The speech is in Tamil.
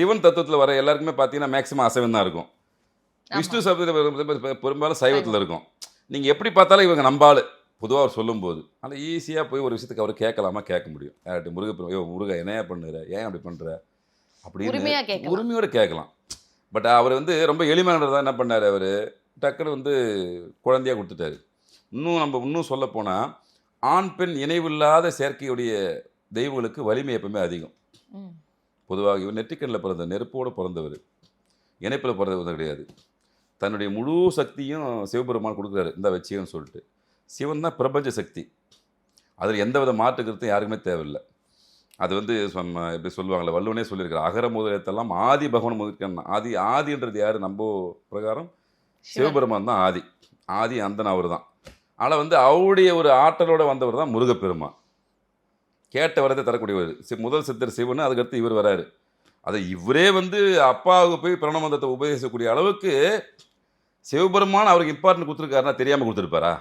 சிவன் தத்துவத்தில் வர எல்லாருக்குமே பார்த்தீங்கன்னா மேக்ஸிமம் அசைவம் தான் இருக்கும். விஷ்ணு சப்தத்தில் பெரும்பாலும் சைவத்தில் இருக்கும். நீங்கள் எப்படி பார்த்தாலும் இவங்க நம்பாள் பொதுவாக அவர் சொல்லும்போது ஆனால் ஈஸியாக போய் ஒரு விஷயத்துக்கு அவர் கேட்கலாமா கேட்க முடியும். யார்கிட்ட முருகா என்னையா பண்ணுற, ஏன் அப்படி பண்ணுற அப்படின்னு உரிமையோடு கேட்கலாம். பட் அவர் வந்து ரொம்ப எளிமையானதான் என்ன பண்ணார், அவர் டக்குன்னு வந்து குழந்தையாக கொடுத்துட்டாரு. இன்னும் சொல்ல போனால் ஆண் பெண் இணைவில்லாத செயற்கையுடைய தெய்வங்களுக்கு வலிமை எப்பவுமே அதிகம். பொதுவாக இவர் நெற்றிக்கண்ணில் பிறந்த நெருப்போடு பிறந்தவர், இணைப்பில் பிறந்தவர் கிடையாது. தன்னுடைய முழு சக்தியும் சிவபெருமான் கொடுக்குறாரு, இந்த வச்சியன்னு சொல்லிட்டு. சிவன் தான் பிரபஞ்ச சக்தி, அதில் எந்த வித மாற்றுக்கிறதும் யாருக்குமே தேவையில்லை. அது வந்து எப்படி சொல்லுவாங்களே, வள்ளுவனே சொல்லியிருக்காரு, அகர முதலத்தெல்லாம் ஆதி பகவான் முதற்கண். ஆதின்றது யார்? நம்ம பிரகாரம் சிவபெருமான் தான் ஆதி அந்தன் அவர் தான். ஆனால் வந்து அவருடைய ஒரு ஆற்றலோடு வந்தவர் தான் முருகப்பெருமான். கேட்ட வரத்தை தரக்கூடியவர். முதல் சித்தர் சிவன், அதுக்கடுத்து இவர் வராரு. அதை இவரே வந்து அப்பாவுக்கு போய் பிரணவந்தத்தை உபதேசிக்கக்கூடிய அளவுக்கு சிவபெருமான் அவருக்கு இம்பார்ட்டன்ட் கொடுத்துருக்காருன்னா தெரியாமல் கொடுத்துருப்பாரா?